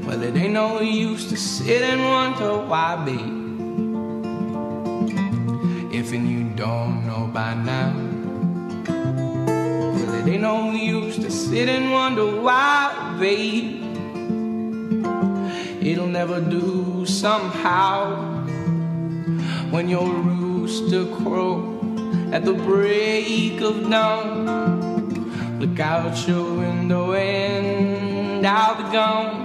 Well, it ain't no use to sit and wonder why, babe. If and you don't know by now. Well, it ain't no use to sit and wonder why, babe. It'll never do somehow when your rooster crows at the break of dawn. Look out your window and I'll be gone.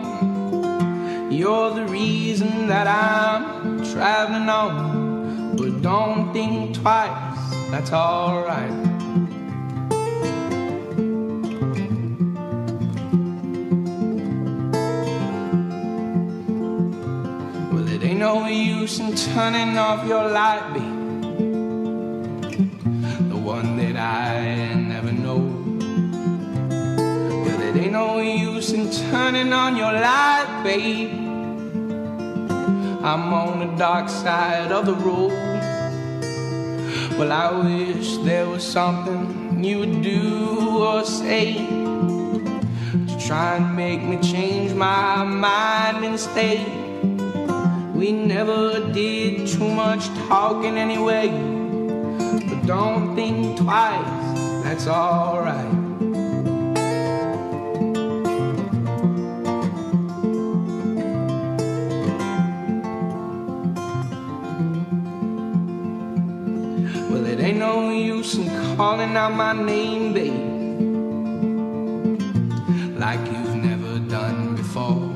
You're the reason that I'm traveling on, but don't think twice, that's alright. Well, it ain't no use in turning off your light, babe, the one that I never know. Well, it ain't no use in turning on your light, babe. I'm on the dark side of the road. Well, I wish there was something you would do or say to try and make me change my mind and stay. We never did too much talking anyway, but don't think twice, that's alright. Well, it ain't no use in calling out my name, babe, like you've never done before.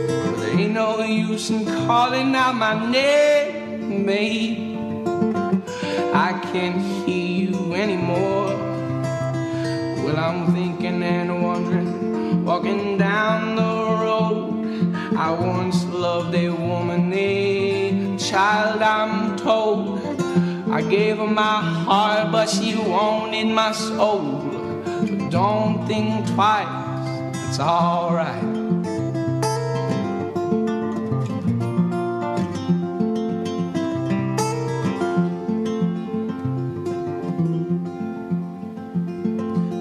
Well, there ain't no use in calling out my name, babe. I can't hear you anymore. Well, I'm thinking and wondering, walking down the road. I once loved a woman, a child, I'm told. I gave her my heart, but she wanted my soul. But don't think twice, it's alright.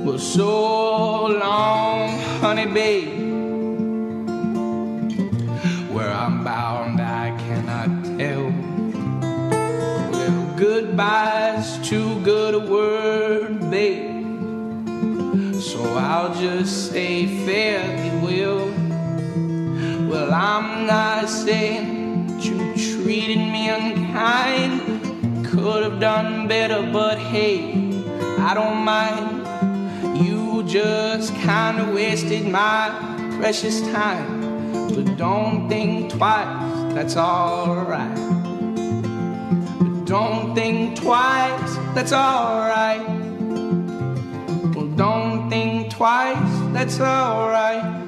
Well, so long, honey, babe. Where I'm bound, I cannot tell. Goodbye's too good a word, babe, so I'll just say fairly well. Well, I'm not saying that you treated me unkind, could have done better, but hey, I don't mind. You just kinda wasted my precious time, but don't think twice, that's alright. Don't think twice, that's alright. Well, don't think twice, that's alright.